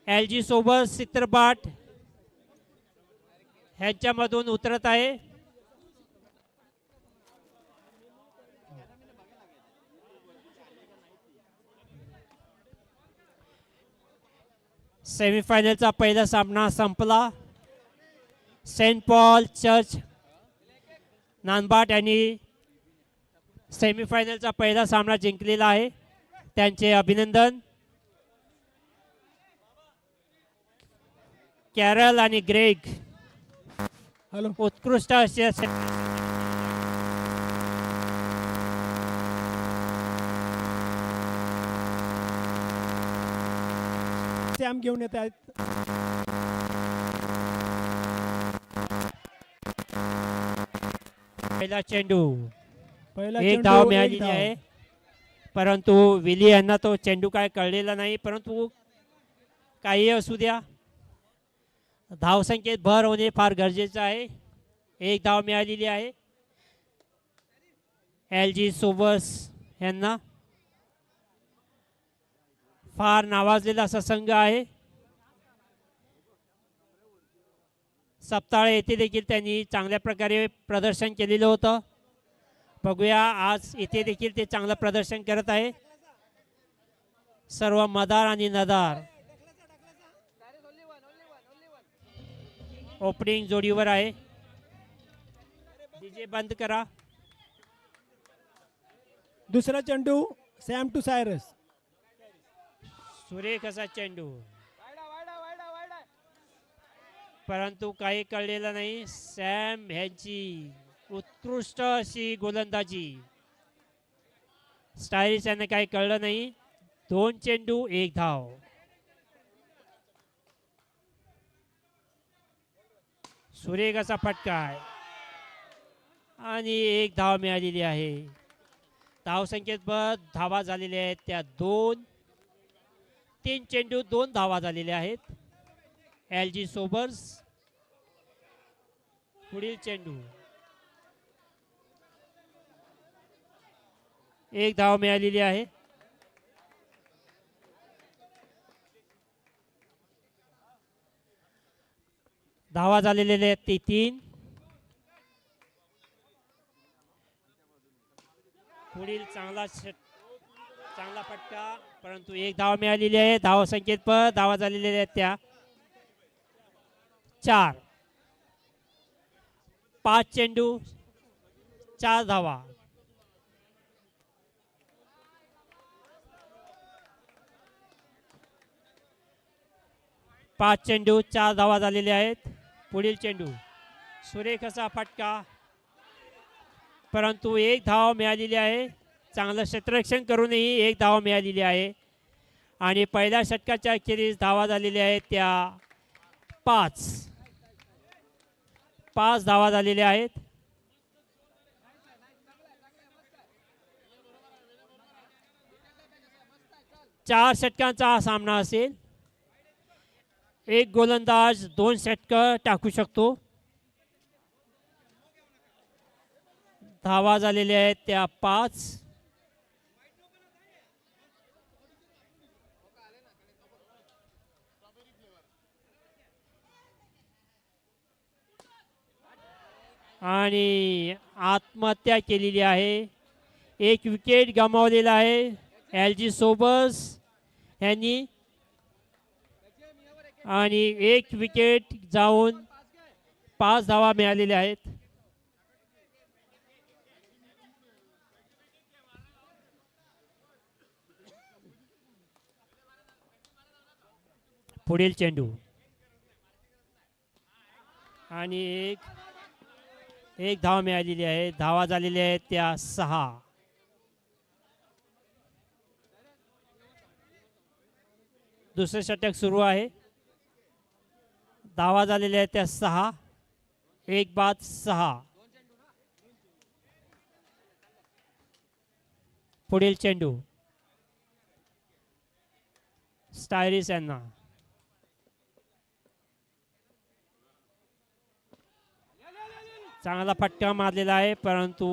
LG सोबत चित्रपाट ह्यांच्यामधून उतरत आहे. सेमीफायनलचा पहिला सामना संपला. सेंट पॉल चर्च नानबाट यांनी सेमीफायनलचा पहिला सामना जिंकलेला आहे. त्यांचे अभिनंदन. कॅरल आणि ग्रेग उत्कृष्ट असे सॅम घेऊन येत आहेत. पहिला चेंडू पहिला एक चेंडू, धाव एक मिळालेली धाव. आहे. परंतु विली यांना तो चेंडू काय कळलेला नाही. परंतु काही असू द्या, धावसंख्येत भर होणे फार गरजेचं आहे. एक धाव मिळालेली आहे LG सोबर्स यांना. फार नावाजलेला असा संघ आहे. सप्ताळ येथे देखील त्यांनी चांगल्या प्रकारे प्रदर्शन केलेलं होतं. बघूया आज इथे देखील ते चांगलं प्रदर्शन करत आहे. सर्व मदार आणि नदार ओपनिंग जोडीवर आहे. डीजे बंद करा. दुसरा चेंडू सॅम टू सायरस. सुरेख असा चेंडू, परंतु काही कळलेलं नाही. सॅम ह्यांची उत्कृष्ट अशी गोलंदाजी. स्टायलिश यांना काही कळलं नाही. 2 चेंडू 1 धाव. सुरेख असा फटका आहे आणि 1 धाव मिळालेली आहे. धावसंख्येत धावा झालेल्या आहेत त्या 2. 3 चेंडू 2 धावा झालेल्या आहेत LG सोबर्स. पुढील चेंडू 1 धाव मिळालेली आहे. धावा झालेल्या आहेत ती 3. पुढील चांगला फटका, परंतु 1 धाव मिळालेली आहे. धावा संख्येत धावा झालेल्या आहेत त्या 4. 5 चेंडू 4 धावा. पाच चेंडू 4 धावा झालेल्या आहेत. पुढील चेंडू सुरेख असा फटका, परंतु 1 धाव मिळालेली आहे. चांगलं क्षेत्ररक्षण करूनही 1 धाव मिळालेली आहे. आणि पहिल्या षटकाच्या अखेरीस धावा झालेल्या आहेत त्या 5 धावा झालेल्या आहेत. चार षटकांचा हा सामना असेल. एक गोलंदाज 2 षटकं टाकू शकतो. धावा झालेल्या आहेत त्या 5. आणि आत्महत्या केलेली आहे. 1 विकेट गमावलेला आहे LG सोबर्स यांनी. आणि 1 विकेट जाऊन 5 धावा मिळालेल्या आहेत. पुढील चेंडू आणि एक धाव मिळालेली आहे. धावा झालेल्या आहेत त्या 6. दुसरे षटक सुरू आहे. धावा झालेल्या आहेत त्या 6. 1 बाद 6. पुढील चेंडू स्टायरिस यांना. चांगला फटका मारलेला आहे, परंतु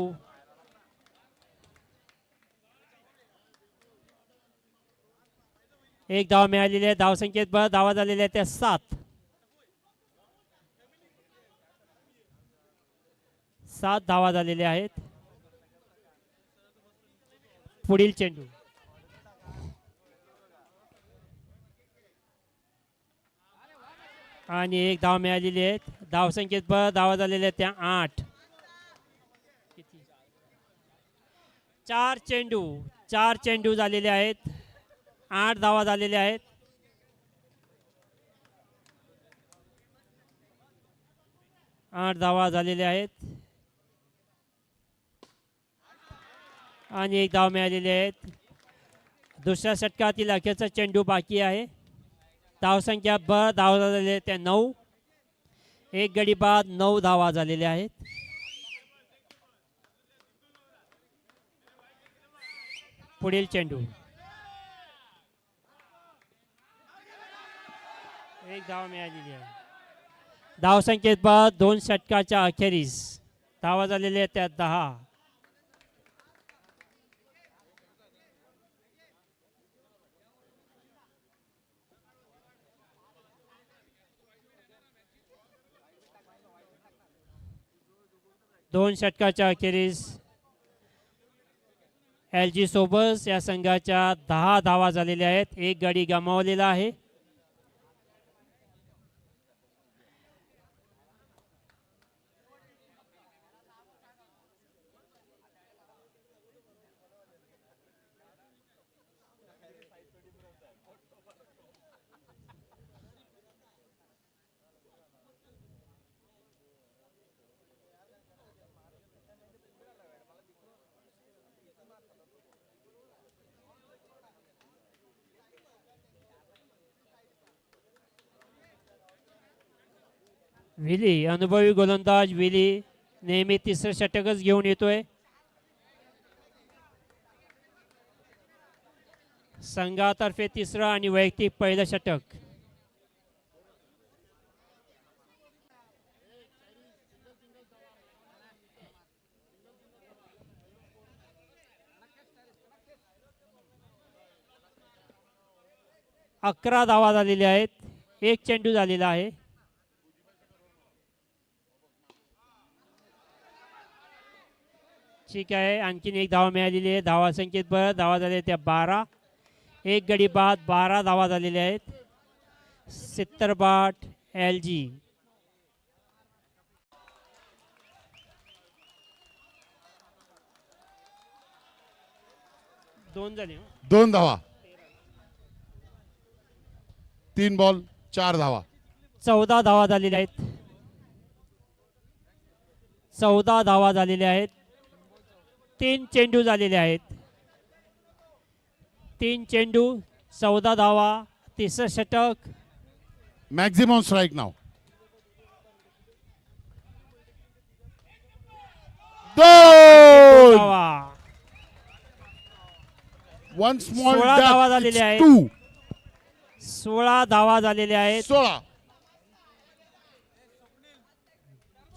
एक धाव मिळालेली आहे. धावसंख्येत बस धावा झालेल्या आहेत त्या 7. 7 धावा झालेल्या आहेत. पुढील चेंडू आणि एक धाव मिळालेली आहे. धावसंख्येत बस धावा झालेल्या आहेत त्या 8. 4 चेंडू झालेले आहेत. 8 धावा झालेल्या आहेत. आठ धावा झालेल्या आहेत आणि एक धाव मिळालेली आहेत. दुसऱ्या षटकातील अखेरचा चेंडू बाकी आहे. धावसंख्या धावा झालेल्या त्या 9. एक गडी बाद 9 धावा झालेल्या आहेत. पुढील चेंडू एक धाव मिळालेली आहे. धावसंख्येत बाद 2 षटकाच्या अखेरीस धावा झालेल्या त्या 10. दोन षटकाच्या अखेरीस LG सोबत या संघाच्या 10 धावा झालेल्या आहेत. एक गडी गमावलेला आहे. विली अनुभवी गोलंदाज विली नेहमी तिसरं षटकच घेऊन येतोय. संघातर्फे तिसरं आणि वैयक्तिक पहिलं षटक. अकरा धावा झालेल्या आहेत. एक चेंडू झालेला आहे. ठीक आहे. आणखीन एक धावा मिळालेली आहे. धावा संख्येत बरं धावा झाल्या त्या 12. एक गडी बाद 12 धावा झालेल्या आहेत. 70 बाट LG. दोन झाले. 2 धावा. 3 बॉल 4 धावा. 14 धावा झालेल्या आहेत. 14 धावा झालेल्या आहेत. 3 चेंडू झालेले आहेत. 3 चेंडू 14 धावा. तिसरं षटक. मॅक्झिमम स्ट्राइक नाव. 2 धावा. 1 स्मॉल 16 धावा झालेल्या आहेत. 2 16 धावा झालेल्या आहेत.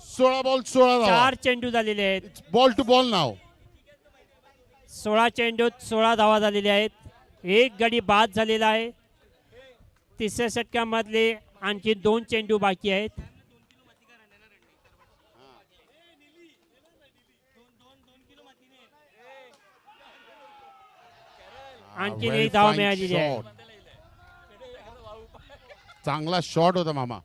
16 बॉल 16 धावा. 4 चेंडू झालेले आहेत. बॉल टू बॉल नाव. 16 चेंडूत 16 धावा झालेल्या आहेत. एक गडी बाद झालेला आहे. तिसऱ्या षटकामधले आणखी 2 चेंडू बाकी आहेत. आणखीन Very एक धाव fine मिळालेली आहे. shot. चांगला शॉट होता मामा.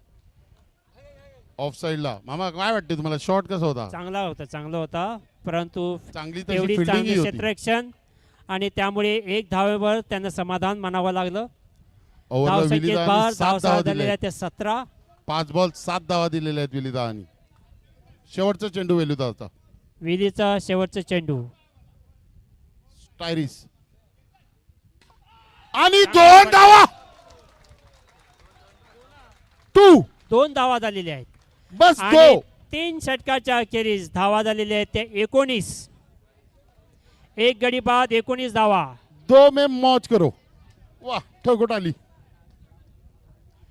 ऑफ साइडला. मामा काय वाटते तुम्हाला शॉट कसा होता? चांगला होता परंतु चांगली तेवढी तशी चांगली फिल्डिंग होती. क्षेत्ररक्षण आणि त्यामुळे एक धावेवर त्यांना समाधान मानावं लागलं. ओव्हरला धावसंख्येत विलीदानी बार 7 धावा धावा झालेल्या दिल्या. आहेत त्या 17. 5 बॉल 7 धावा दिलेल्या आहेत विलीदानी. शेवटचा चेंडू वेलूदा होता. विलीचा शेवटचा चेंडू. स्टायरिस आणि 2 धावा. 2 धावा झालेल्या आहेत. बस आणि 2. 3 षटकाच्या अखेरीस धावा झालेल्या आहेत त्या 19. एक गडी बाद 19 धावा. 2 में मौज करो. वाह ठोकट आली.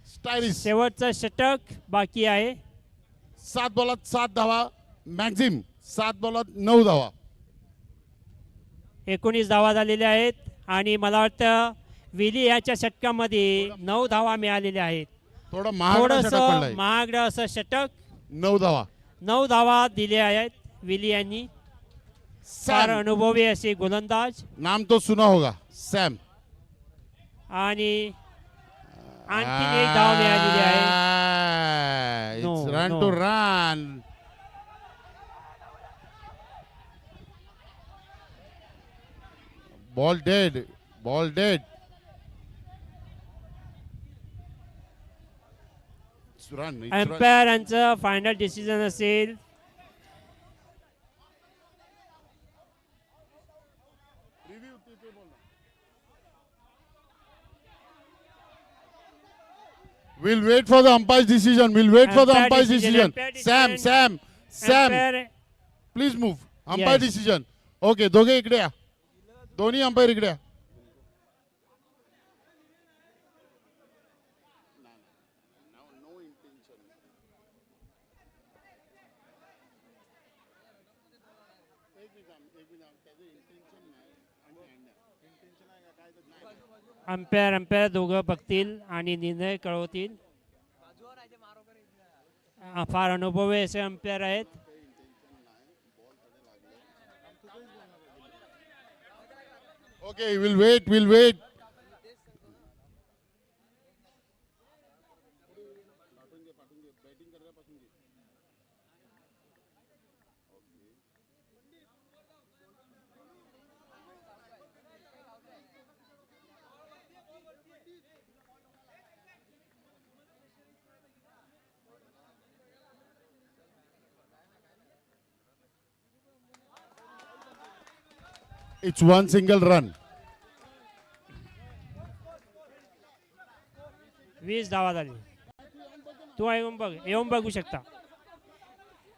स्टायरिस शेवटचं षटक बाकी आहे. 7 बॉलात 7 धावा. मॅक्झिम 7 बॉलात 9 धावा. 19 धावा झालेल्या आहेत आणि मला वाटतं विली याच्या षटकामध्ये 9 धावा मिळालेल्या आहेत. थोडं महागडा षटक थोडस पडलाय. महागड असं षटक 9 धावा. 9 धावा दिल्या आहेत विली यांनी. फार सॅम, अनुभवी असे गोलंदाज नाम तो सुना होगा, सॅम. आणि आणखीन एक धाव मिळालेली आहे. No, it's run no. Two run. Ball dead, ball dead. Run. Umpire यांचं फायनल डिसिजन असेल. We'll wait for the umpire's decision. We'll wait for the Umpire umpire's decision. decision. Umpire Sam, Sam, Umpire- please move. Umpire Yes. decision. Okay, दोघे इकडे या. दोन्ही umpire इकडे या. Umpire दोघं बघतील आणि निर्णय कळवतील. फार अनुभवी असे अंपायर आहेत. Okay, we'll wait. We'll wait. It's one single run. 20 धावा झाली. तू येऊन बघू शकता.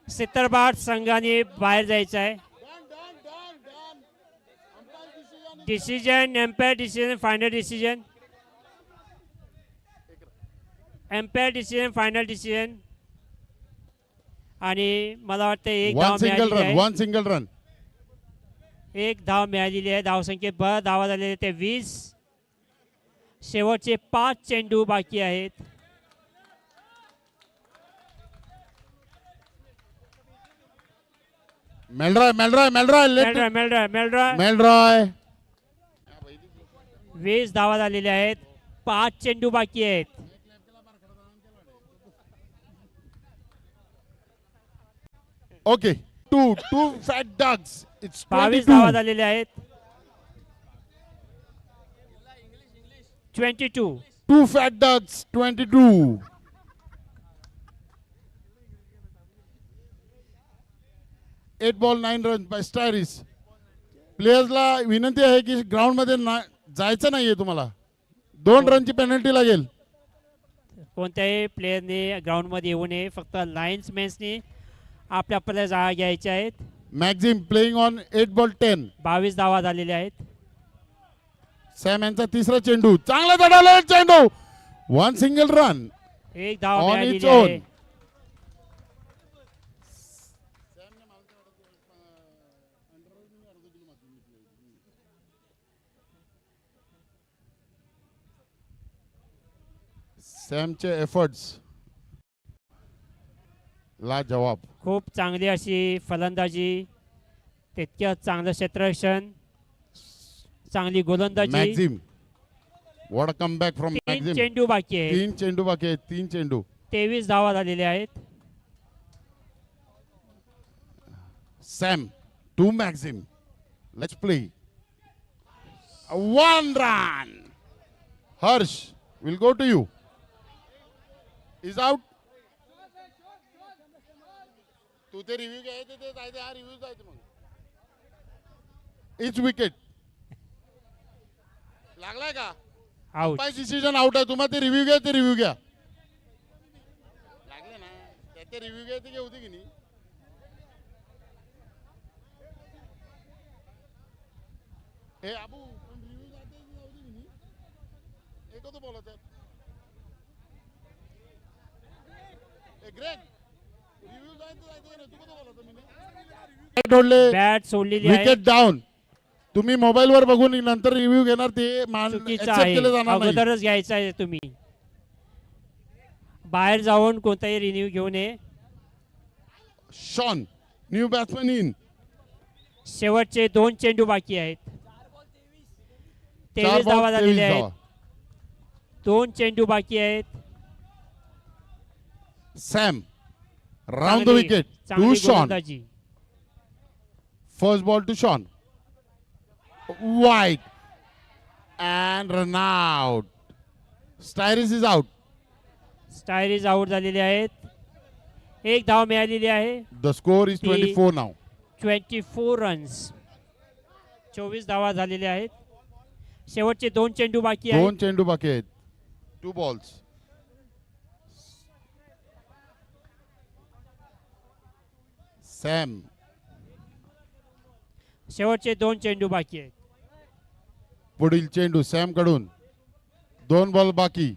सितरबाट संघाने बाहेर जायचं आहे. Decision umpire decision final decision. Umpire decision final decision. आणि मला वाटतं एक धाव One single मिळालेली run. आहे. One single run. एक धाव मिळालेली आहे. धावसंख्येत धावा झालेले ते 20. शेवटचे 5 चेंडू बाकी आहेत. Melroy. Melroy. 20 धावा झालेल्या आहेत. 5 चेंडू बाकी आहेत. Okay. Two fat ducks. It's 22 धावा 22. झालेल्या आहेत. 22. Two fat ducks. 22. Eight ball 9 runs by Styris. प्लेयर्सला विनंती आहे की ग्राउंड मध्ये जायचं नाहीये तुम्हाला. 2 रनची पेनल्टी लागेल. कोणत्याही प्लेयरने ग्राउंडमध्ये येऊ नये. फक्त लाईन्समॅन्सनी आपल्या आपल्या जागा घ्यायच्या आहेत. Maxim playing on 8 ball 10. 22 धावा झालेल्या आहेत. सॅम यांचा तिसरा चेंडू. चांगला चढवला चेंडू. 1 single run. एक धाव On मिळालेली its आहे. own. सॅमचे एफर्ट्स ला जवाब. खूप चांगली अशी फलंदाजी. तितक्याच चांगलं क्षेत्ररक्षण. चांगली गोलंदाजी. Maxim. What a comeback from 3 maxim. चेंडू बाकी आहेत. 3 चेंडू बाकी आहेत. 3 चेंडू. 23 धावा झालेल्या आहेत. Sam to Maxim. Let's play. 1 run. Harsh will go to you. Is out. तू ते रिव्ह्यू घ्यायचे ते जायचे. हा रिव्ह्यू जायचे मग. इच विकेट. लागलाय का? आउट. पाय डिसिजन आउट आहे. तुम्हाला ते रिव्ह्यू घ्या. ते रिव्ह्यू घ्या. लागले ना. त्याचे रिव्ह्यू घ्यायचे घेऊ दे की नाही. हे अबू पण रिव्ह्यू जाते जाऊ दे की नाही. एक होतं बोलत आहे. ए ग्रेग रिव्ह्यू जायचं ना. तू कसं बोलत मी. बॅट सोडलेली आहे. Wicket down. तुम्ही मोबाईलवर बघून नंतर रिव्ह्यू घेणार ते चुकीचं accept आहे. केलं जाणार नाही. अगोदरच घ्यायचं आहे तुम्ही. बाहेर जाऊन कोणताही रिन्यू घेऊ नये. Shaun new batsman in. शेवटचे 2 चेंडू बाकी आहेत. 4 23 धावा बॉल 23 झालेल्या धावा. आहेत. 2 चेंडू बाकी आहेत. सॅम राउंड द चांगली- विकेट चांगली टू शॉन. गोलंदाजी. First ball to Sean. Wide. And run out. Styris is out. Styris out झालेले आहेत. 1 धाव मिळालेली आहे. The score is ती- 24 now. 24 रन्स. 24 धावा झालेल्या आहेत. शेवटचे 2 चेंडू बाकी आहेत. 2 चेंडू बाकी आहेत. 2 balls. Sam. शेवटचे 2 चेंडू बाकी आहेत. पुढील चेंडू सॅम कडून. 2 बॉल बाकी.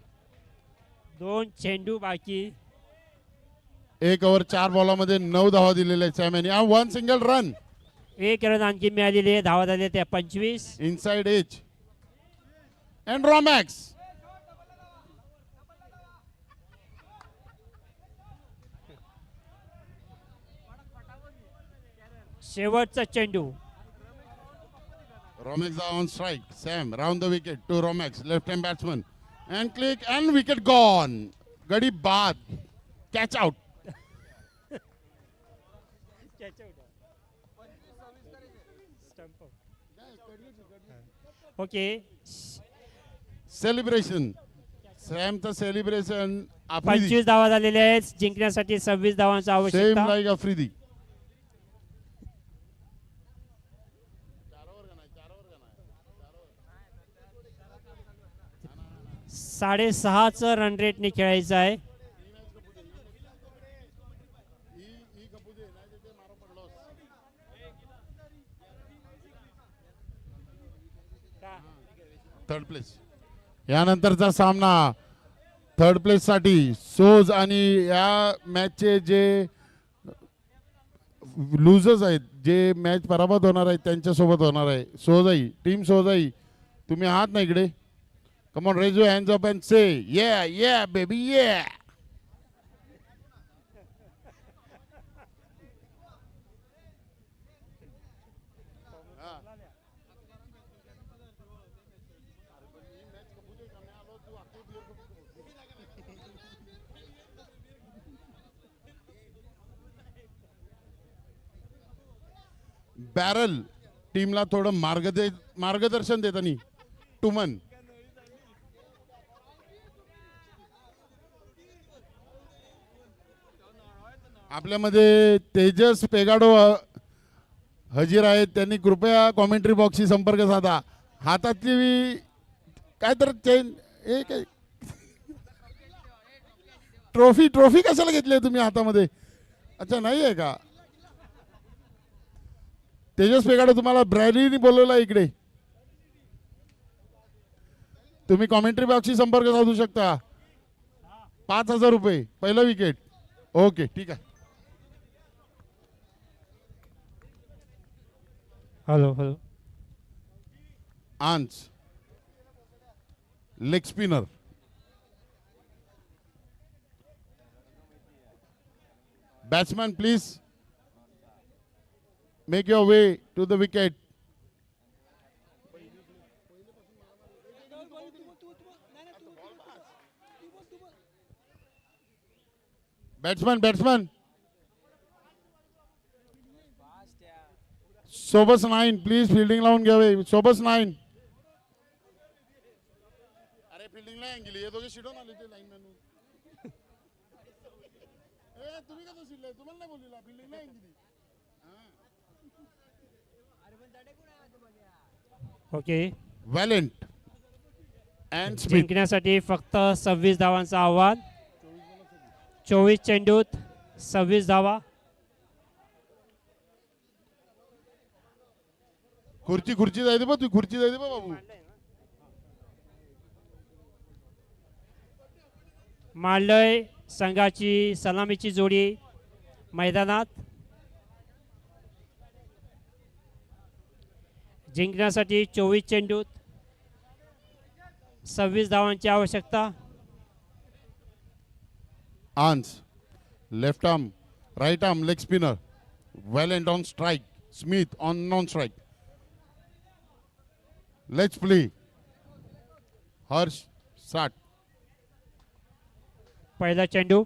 2 चेंडू बाकी. 1 ओव्हर 4 बॉलामध्ये 9 धावा दिलेल्या आहेत सॅम यांनी. 1 सिंगल रन 1 रन आणखी मिळालेली आहे. धावा झाल्या त्या 25. Inside edge. And Romex. शेवटचा चेंडू. Romex on strike. Sam round the wicket to Romex, left-hand batsman, and click and wicket gone. Gadi baat, catch out. Okay. Celebration. Sam's celebration. Afridi. 25 धावा झालेल्या आहेत. जिंकण्यासाठी 26 धावांची Same आवश्यकता. like Afridi. 6.5 रन रेटने खेळायचं आहे. Third place. यानंतरचा सामना third place साठी सोज आणि या मॅचचे जे लुजर्स आहेत, जे मॅच पराभूत होणार आहेत त्यांच्यासोबत होणार आहे. सोजाई टीम सोजाई तुम्ही आहात ना इकडे. Come on raise your hands up and say yeah yeah baby yeah. बॅरल टीमला थोडं मार्गदर्शन देतानी टुमन. आपल्यामध्ये तेजस पेगाडो हजीर आहेत. त्यांनी कृपया कॉमेंट्री बॉक्सशी संपर्क साधा. हातातली काय तर चेन एक ट्रॉफी कशाला घेतली तुम्ही हातामध्ये? अच्छा नाही आहे का? तेजस पेगाडो तुम्हाला ब्रॅलीनी बोलवलं इकडे. तुम्ही कॉमेंट्री बॉक्सशी संपर्क साधू शकता. 5,000 रुपये पहिलं विकेट. ओके ठीक आहे. Hello hello. आंच leg spinner. Batsman please make your way to the wicket. Batsman सोबत 9 प्लीज फिल्डिंग लावून घ्यावे. सोबत 9. अरे फिल्डिंग नाही गेली. हे दोघे शिडून आले ते लाईन मॅन. तुम्ही कसं शिडले? तुम्हाला नाही बोललेला फिल्डिंग नाही गेली. ओके. वॅलेंट अँड स्मिथ. जिंकण्यासाठी फक्त 26 धावांचं आव्हान. 24 चेंडूत 26 धावा. खुर्ची जायते बा. तू खुर्ची जायते बा बाबू. मांडलय संघाची सलामीची जोडी मैदानात. जिंकण्यासाठी 24 चेंडूत 26 धावांची आवश्यकता. Ans, left arm, right arm, leg spinner. Valent on strike. Smith on non-strike. Let's play. Harsh, Sat. पहिला चेंडू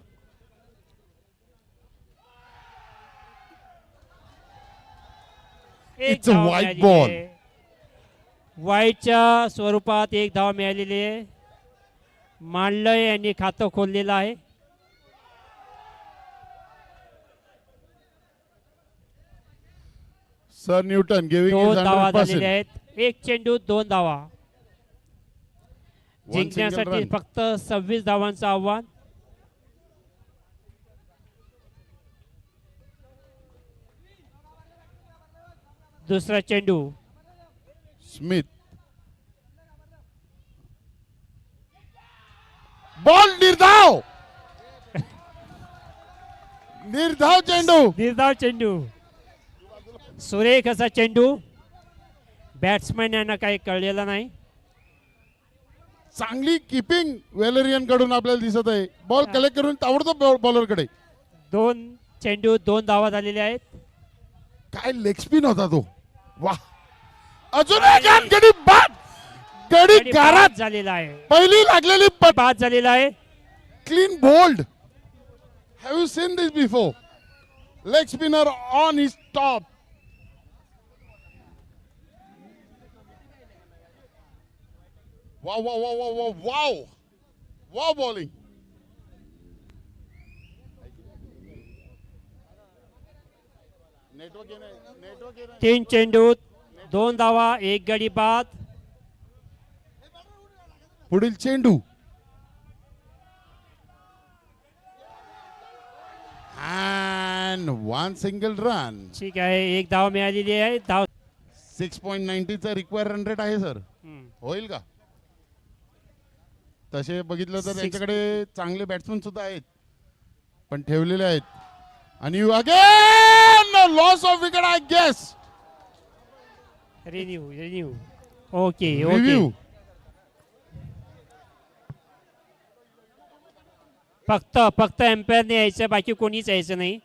एक It's a धाव white मिळालेली ball. आहे. व्हाईटच्या स्वरूपात एक धाव मिळालेली आहे. मांडलय यांनी खातं खोललेलं आहे. Sir Newton giving his 2 धावा 100%. झालेल्या आहेत. एक चेंडू 2 धावा. One single जिंकण्यासाठी run. फक्त 26 धावांचं आव्हान. दुसरा चेंडू Smith. Ball निर्धाव. निर्धाव चेंडू. निर्धाव चेंडू. सुरेख असा चेंडू. बॅट्समॅन यांना काही कळलेलं नाही. चांगली किपिंग वेलेरियन कडून आपल्याला दिसत आहे. बॉल कलेक्ट करून ताबडतोब बॉलर कडे. 2 चेंडू 2 धावा झालेल्या आहेत. काय लेग स्पिन होता तो. वाह. अजून एक रन. गडी बाद. गडी आणि गारात. बाद झालेला आहे. पहिली लागलेली पट. बाद झालेला आहे. Clean bowled. Have you seen this before. Leg spinner on his top. Wow wow wow wow wow wow wow bowling. Network 3 चेंडूत 2 धावा 1 गडी बाद. पुढील चेंडू. And one single run. ठीक आहे. 1 धाव मिळालेली आहे. धाव 6.90 चा रिक्वायर रन रेट आहे सर. हम्म. होईल का? तसे बघितलं तर Six. त्यांच्याकडे चांगले बॅट्समन सुद्धा आहेत पण ठेवलेले आहेत. आणि again loss of wicket I guess. Review okay review. फक्त एम्पायरने यायचं, बाकी कोणीच यायचं नाही.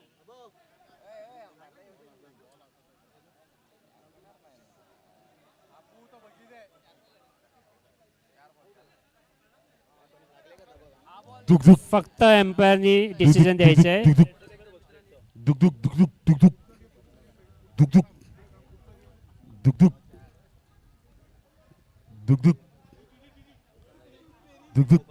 दुक दुक फक्त एम्पायरनी डिसिजन द्यायचं आहे. दुक दुक दुक दुक दुक दुक दुक दुक दुक दुक दुक दुक दुक दुक दुक.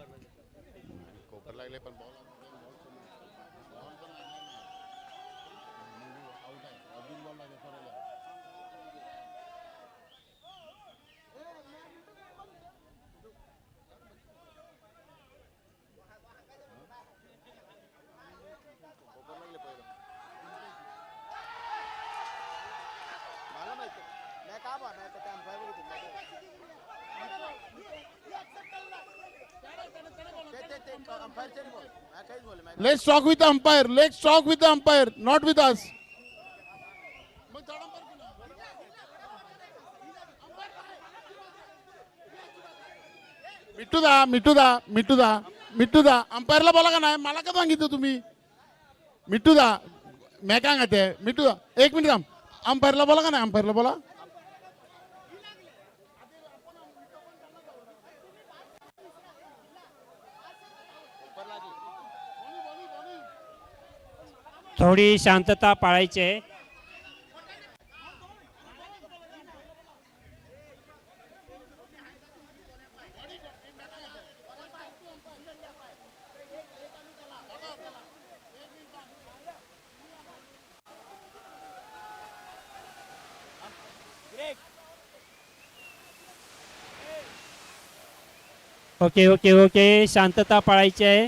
Let's talk with the umpire. Let's talk with the umpire, not with us. मिट्टू दा अंपायरला बोला का नाही. मला का सांगितलं तुम्ही. मिट्टू दा मैं काय कहते मिट्टू दा 1 मिनिट थांब. अंपायरला बोला का नाही. अंपायरला बोला. थोडी शांतता पाळायची आहे. ओके ओके ओके शांतता पाळायची आहे.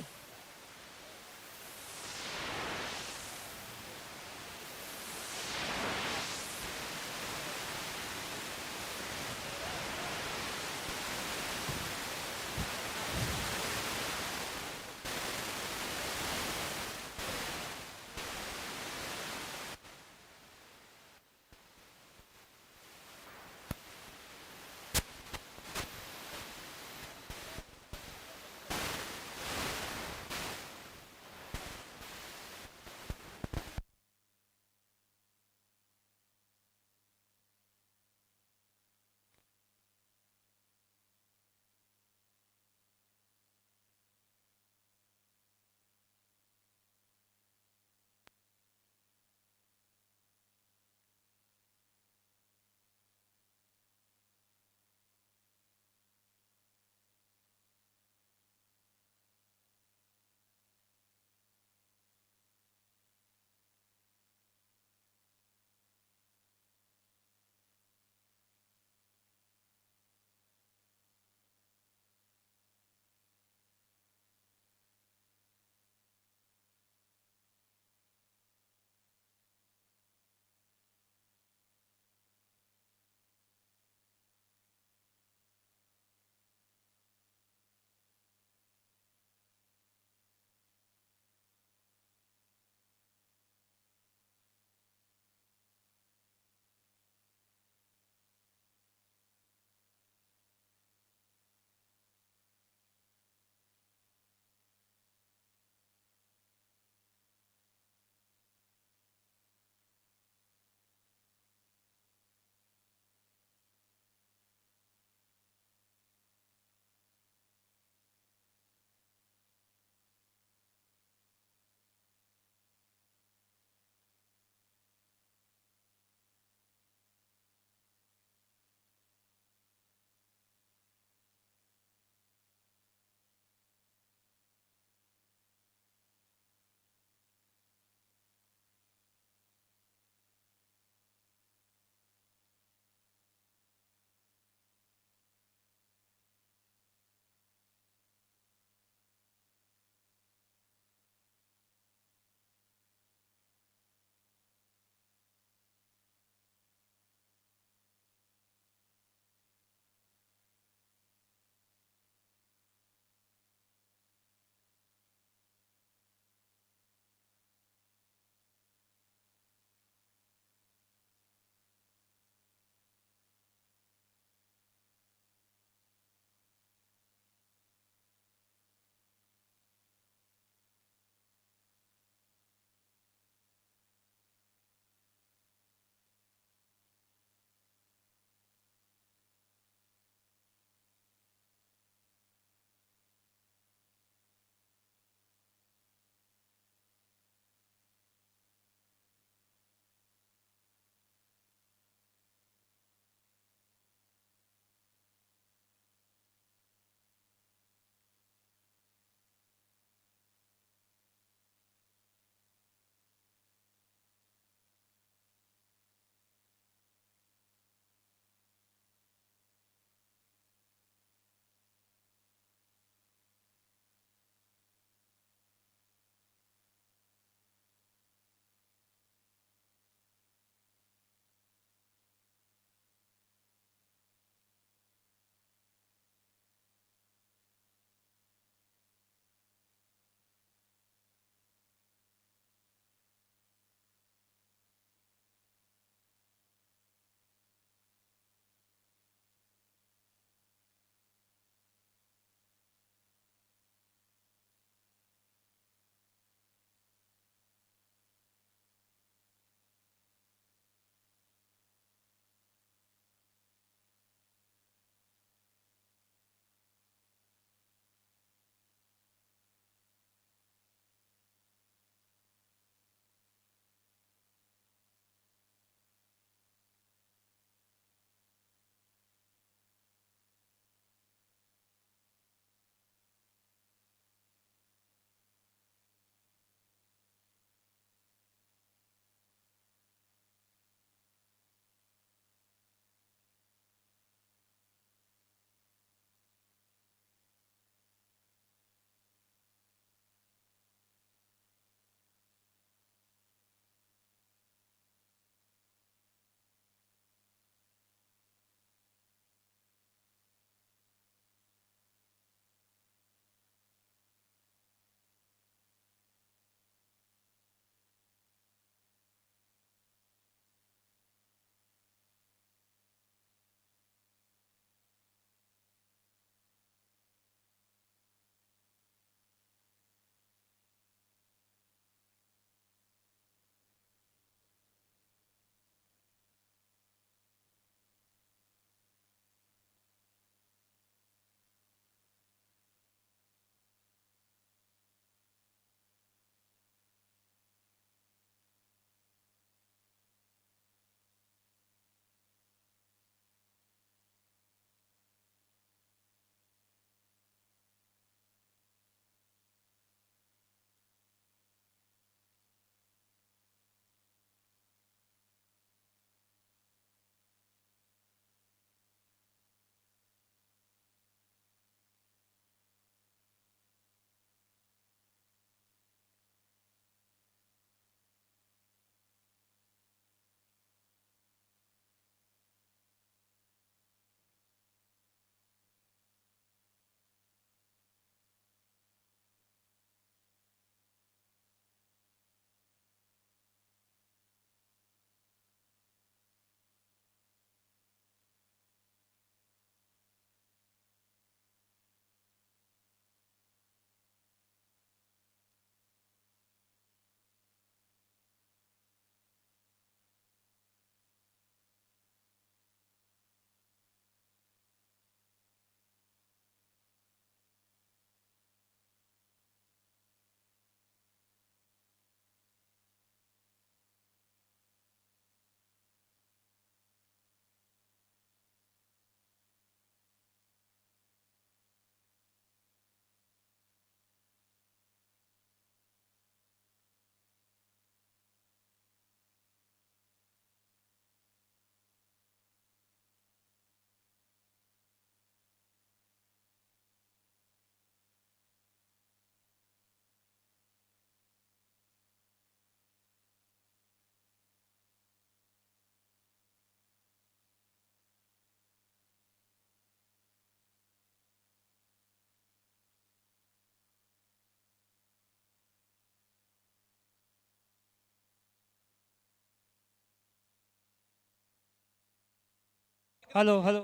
हॅलो हॅलो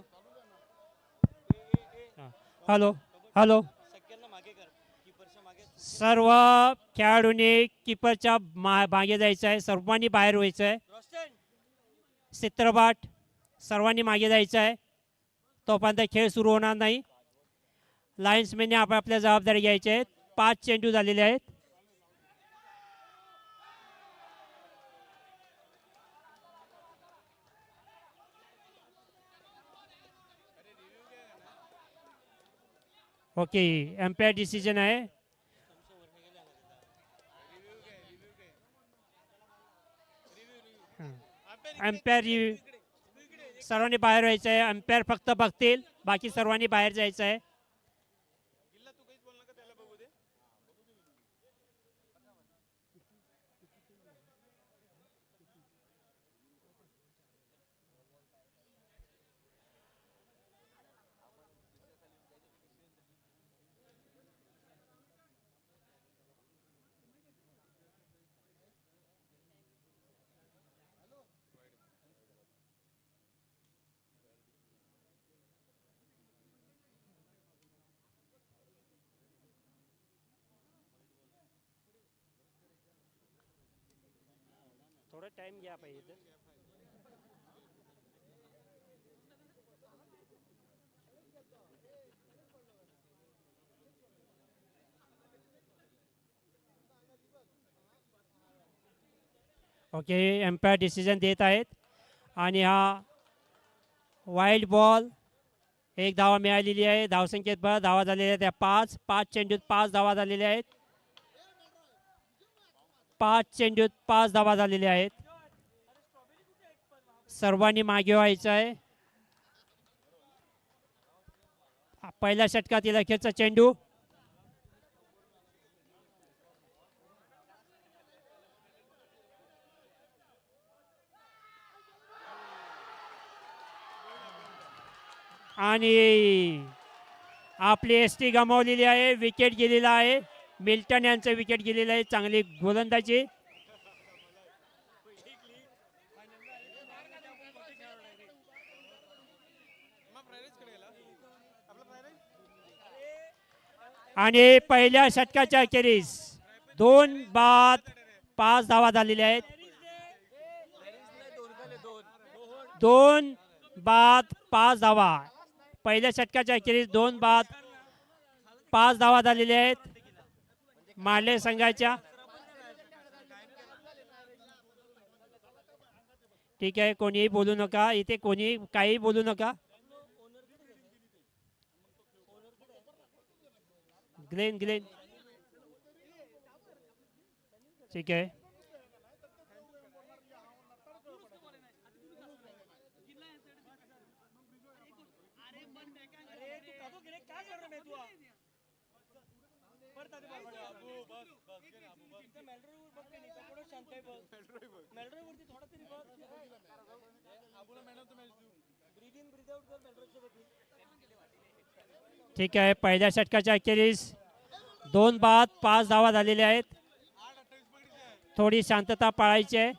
हॅलो हॅलो सर्व खेळाडूंनी किपरच्या मागे जायचं आहे. सर्वांनी बाहेर व्हायचं आहे. चित्रपाट सर्वांनी मागे जायचं आहे. तोपर्यंत खेळ सुरू होणार नाही. लायन्समॅनने आपापल्या जबाबदारी घ्यायची आहेत. 5 चेंडू झालेले आहेत. ओके एम्पायर डिसिजन आहे. एम्पायर सर्वांनी बाहेर व्हायचं आहे. एम्पायर फक्त बघतील, बाकी सर्वांनी बाहेर जायचं आहे. थोडा टाइम घ्या पाहिजे. ओके एम्पायर डिसिजन देत आहेत. आणि हा वाईल्ड बॉल. 1 धावा मिळालेली आहे. धावसंख्येत बघा धावा झालेल्या आहेत त्या 5. 5 चेंडूत 5 धावा झालेल्या आहेत. 5 चेंडूत 5 धावा झालेल्या आहेत. सर्वांनी मागे व्हायचं आहे. पहिल्या षटकातील अखेरचा चेंडू. आणि आपली एसटी गमावलेली आहे. विकेट गेलेला आहे. मिल्टन यांचं विकेट गेलेलं आहे. चांगली गोलंदाजी. आणि पहिल्या षटकाच्या अखेरीस 2 बाद 5 धावा झालेल्या आहेत. 2 बाद 5 धावा. पहिल्या षटकाच्या अखेरीस 2 बाद 5 धावा झालेल्या आहेत माले संघाच्या. ठीक आहे, कोणीही बोलू नका. इथे कोणी काही बोलू नका. ग्लेन ग्लेन ठीक आहे. ठीक आहे, पहिल्या षटकाच्या अखेरीस 2 बाद 5 धावा झालेल्या आहेत. थोडी शांतता पाळायची आहे.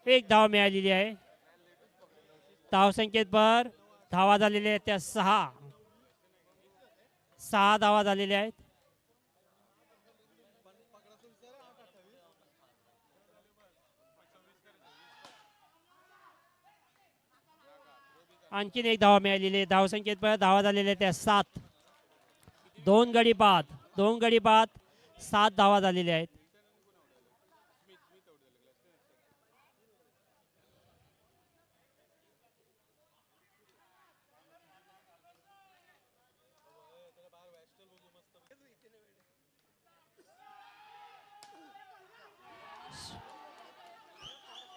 1 धाव मिळालेली आहे. धावसंख्येत भर धावा झालेल्या आहेत त्या 6 धावा झालेल्या आहेत. आणखीन 1 धावा मिळालेली आहे. धावसंख्येत भर धावा झालेल्या त्या 7. 2 गडी बाद 7 धावा झालेल्या आहेत.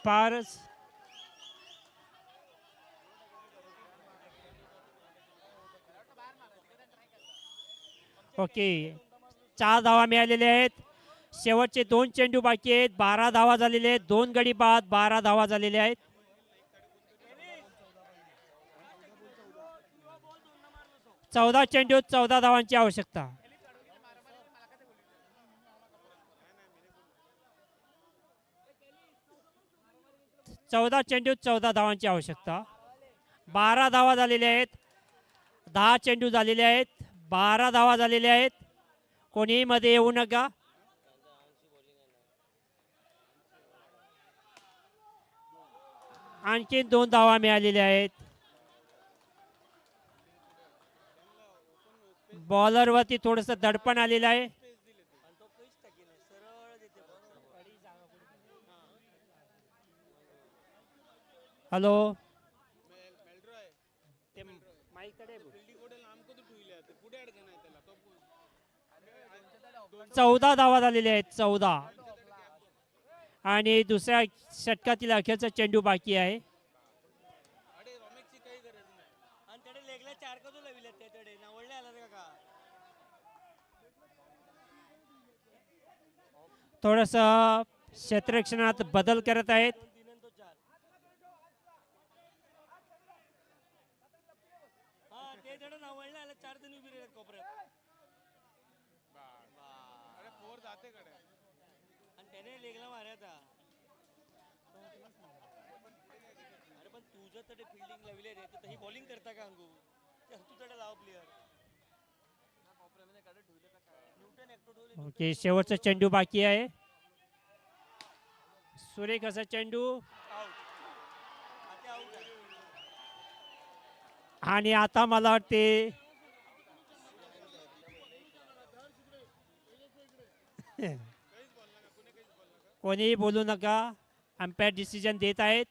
पारस ओके 4 धावा मिळालेल्या आहेत. शेवटचे 2 चेंडू बाकी आहेत. 12 धावा झालेले आहेत. 2 गडी बाद 12 धावा झालेले आहेत. चौदा चेंडूत 14 धावांची आवश्यकता. 14 चेंडूत 14 धावांची आवश्यकता. 12 धावा झालेल्या आहेत. 10 चेंडू झालेले आहेत. 12 धावा झालेल्या आहेत. कोणीही मध्ये येऊ नका. आणखीन 2 धावा मिळालेल्या आहेत. बॉलरवरती थोडस दडपण आलेलं आहे. हॅलो ते माईकडे बोल. 14 धावा झालेल्या आहेत. 14 आणि दुसऱ्या षटकातील अखेरचा चेंडू बाकी आहे. थोडस क्षेत्ररक्षणात बदल करत आहेत. बॉलिंग करता का अंगू तुझ्याकडे लाव प्लेयर. ओके, शेवटचा चेंडू बाकी आहे. सुरेख असा चेंडू आणि आता मला वाटते कोणीही बोलू नका. अंपायर डिसिजन देत आहेत.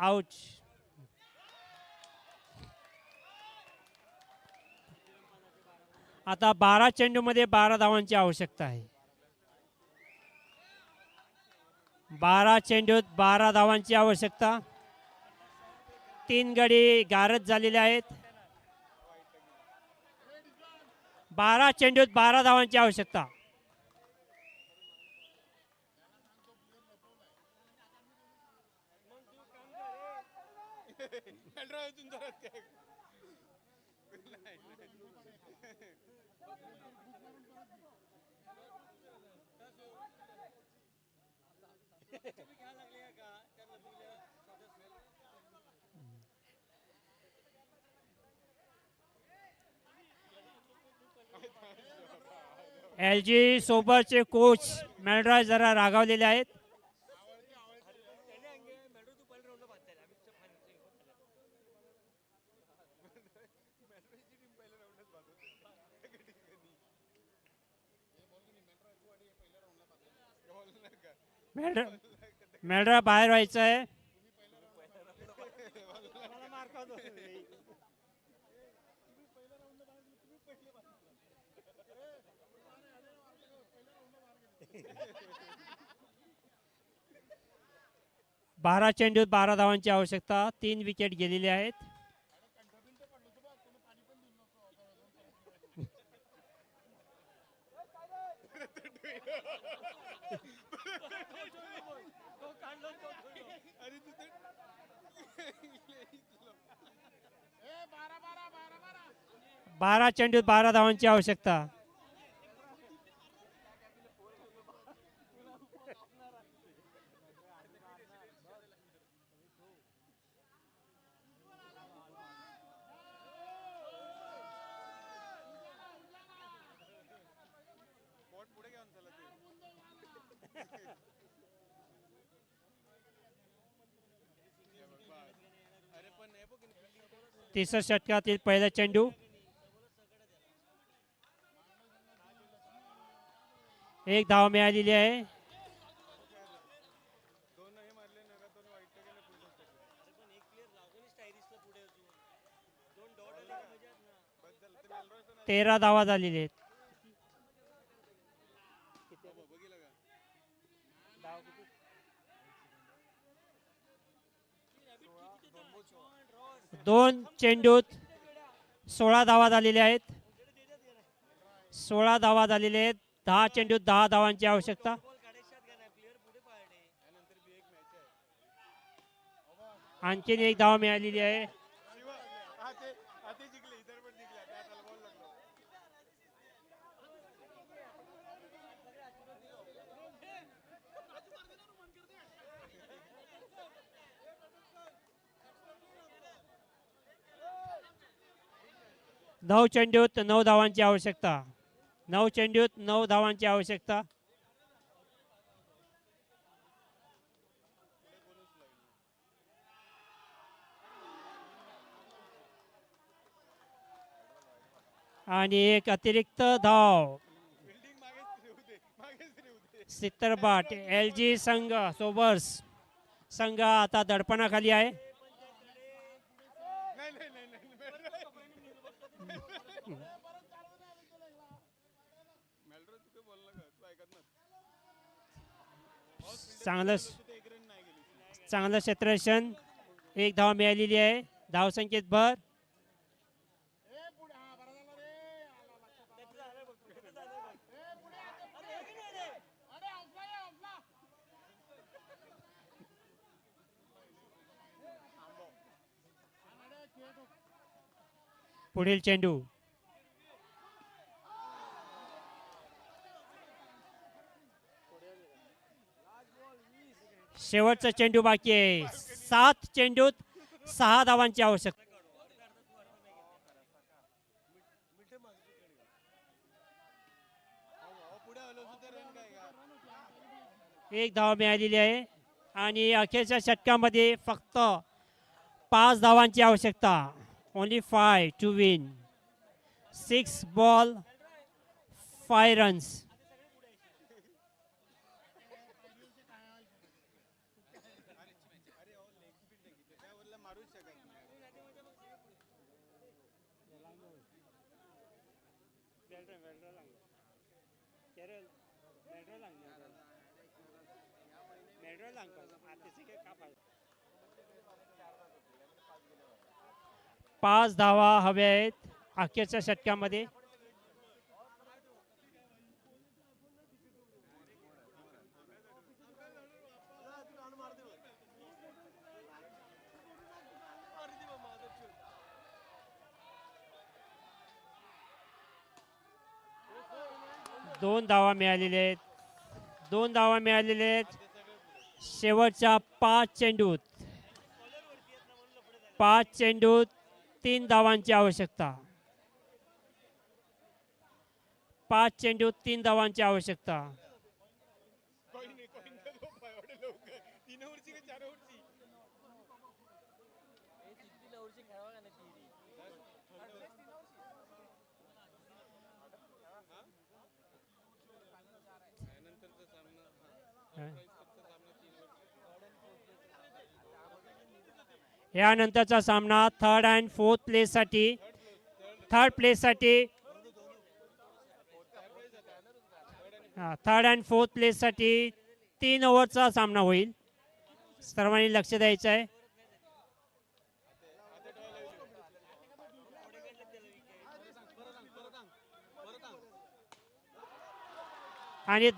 आउट. आता 12 चेंडू मध्ये 12 धावांची आवश्यकता आहे. 12 चेंडूत 12 धावांची आवश्यकता. 3 गडी गारद झालेले आहेत. 12 चेंडूत 12 धावांची आवश्यकता. LG सोबतचे कोच मॅलरॉय जरा रागावलेले आहेत. मॅलरॉय बाहेर व्हायचं आहे. बारा चेंडूत 12 धावांची आवश्यकता. 3 विकेट गेलेले आहेत. बारा चेंडूत 12 धावांची आवश्यकता. तिसऱ्या षटकातील पहिला चेंडू. एक धाव मिळालेली आहे. तेरा धावा झालेले आहेत. दोन चेंडूत 16 धावा झालेल्या आहेत. 16 धावा झालेले आहेत. 10 चेंडूत 10 धावांची आवश्यकता. आणखीन एक धाव मिळालेली आहे. 9 चेंडूत 9 धावांची आवश्यकता. 9 चेंडूत 9 धावांची आवश्यकता. आणि एक अतिरिक्त धाव. सित्तरबाट एल जी संघ सोबर्स संघ आता दडपणाखाली आहे. चांगलं क्षेत्ररक्षण. एक धाव मिळालेली आहे. धावसंख्येत भर. पुढील चेंडू. शेवटचा चेंडू बाकी आहे. 7 चेंडूत 6 धावांची आवश्यकता. एक धाव मिळालेली आहे आणि अखेरच्या षटकामध्ये फक्त 5 धावांची आवश्यकता. Only 5 to win. 6 ball 5 runs. पाच धावा हव्या आहेत अखेरच्या षटकामध्ये. दोन धावा मिळालेल्या आहेत. 2 धावा मिळालेल्या आहेत शेवटच्या 5 चेंडूत. 5 चेंडूत 3 धावांची आवश्यकता. 5 चेंडूत 3 धावांची आवश्यकता. यानंतरचा सामना थर्ड अँड फोर्थ प्लेससाठी. थर्ड अँड फोर्थ प्लेससाठी 3 ओव्हरचा सामना होईल. सर्वांनी लक्ष द्यायचं आहे. आणि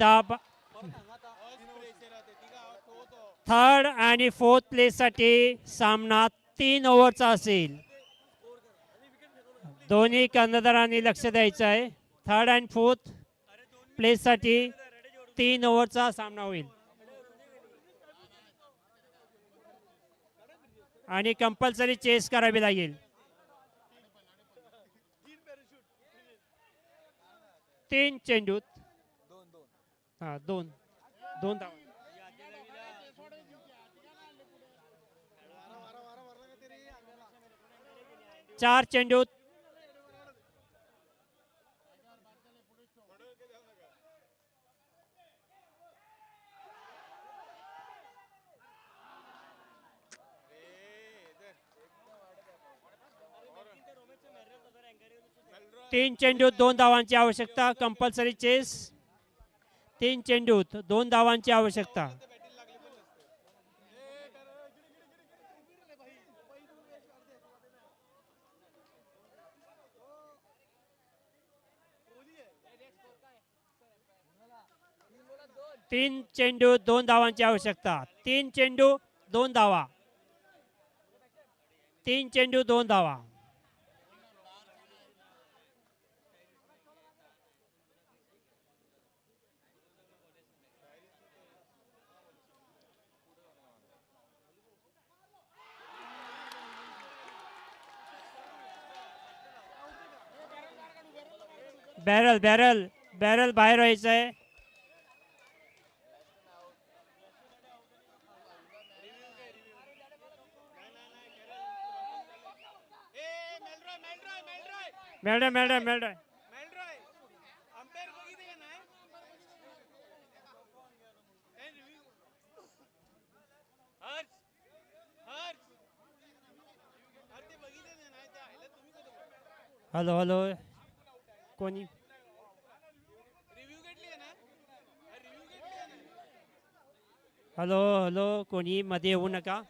थर्ड आणि फोर्थ प्लेससाठी सामना 3 ओव्हरचा असेल. दोन्ही कर्णधारांनी लक्ष द्यायचं आहे. थर्ड अँड फोर्थ प्लेससाठी 3 ओव्हरचा सामना होईल. आणि कंपल्सरी चेस करावी लागेल. 3 चेंडूत 2 धावा. 4 चेंडूत 3 चेंडूत 2 धावांची आवश्यकता. Compulsory chess. 3 चेंडूत 2 धावांची आवश्यकता. तीन चेंडू 2 धावांची आवश्यकता. 3 चेंडू 2 धावा. 3 चेंडू 2 धावा. बॅरल बॅरल बॅरल बाहेर व्हायचं आहे. Madam madam madam hello hello कोणी हॅलो हॅलो कोणी मध्ये येऊ नका.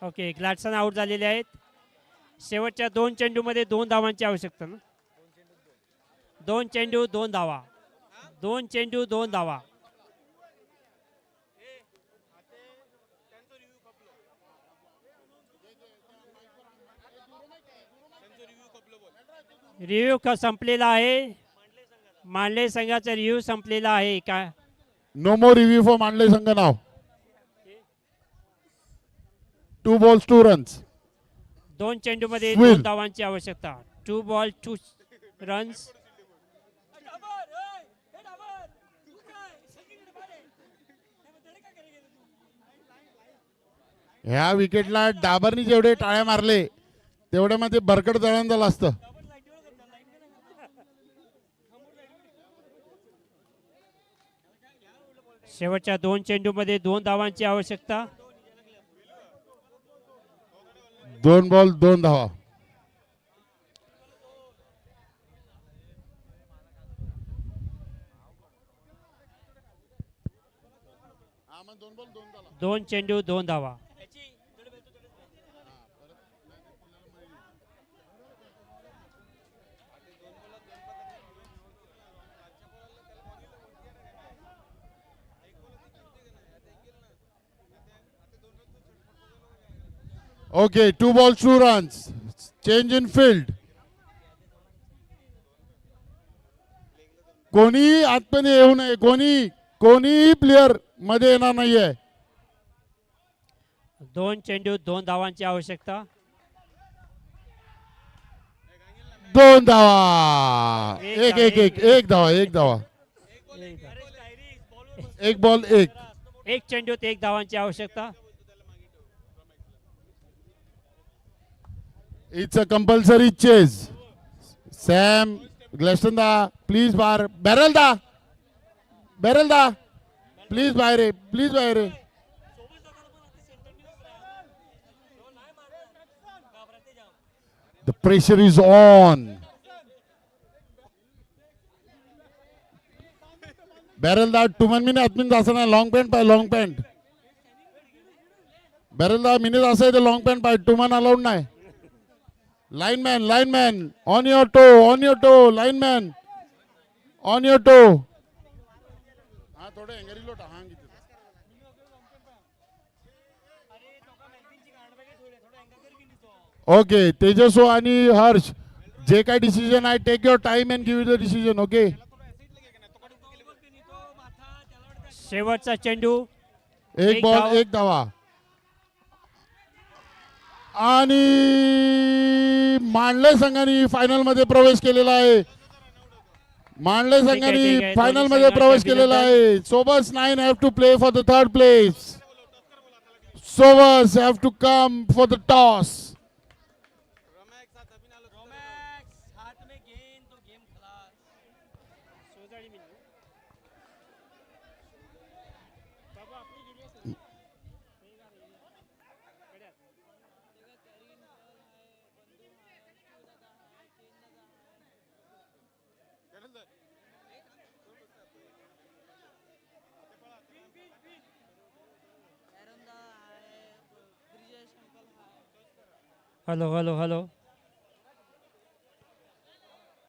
ओके ग्लॅडसन आउट झालेले आहेत. शेवटच्या 2 चेंडूमध्ये 2 धावांची आवश्यकता ना. 2 चेंडू 2 धावा. 2 चेंडू 2 धावा. रिव्ह्यू संपलेला आहे. मांडले संघाचा रिव्ह्यू संपलेला आहे काय. नो मोर रिव्ह्यू फॉर मांडले संघ नाव. 2 balls 2 runs. 2 चेंडूमध्ये Swill. 2 धावांची आवश्यकता. 2 बॉल 2 रन्स. ह्या विकेटला डाबरनी जेवढे टाळ्या मारले तेवढ्यामध्ये बरकट दळण झालं असतं. शेवटच्या 2 चेंडूमध्ये 2 धावांची आवश्यकता. 2 बॉल 2 धावा. दोन चेंडू 2 धावा. Okay, 2 balls 2 runs. Change in field. कोणी आतमध्ये येऊ नये. कोणी प्लेयर मध्ये येणार नाहीये. 2 चेंडू 2 धावांची आवश्यकता. 2 धावा. एक धावा. 1 बॉल 1. 1 चेंडूत 1 धावांची आवश्यकता. It's a compulsory chase. Sam, Glaston da, please bar. Barrel da. Please बाहेर. The pressure is on. Barrel da 2 minute आतमीन असं नाही. Long pant. Barrel da minute असं आहे लॉंग पॅन्ट पाय 2 man अलाउड नाही. Lineman, on your toe, lineman, on your toe. हाँ थोड़े angry लोटा हाँ किती. ओके तेजस्व आणि हर्ष जे काय डिसिजन आहे take your time and give the decision. Okay शेवटचा चेंडू 1 बॉल 1 धावा. आणि मांडले संघाने फायनल मध्ये प्रवेश केलेला आहे. फायनल मध्ये प्रवेश केलेला आहे. Sobers 9 have to play for the 3rd place. Sobers have to come for the toss. Hello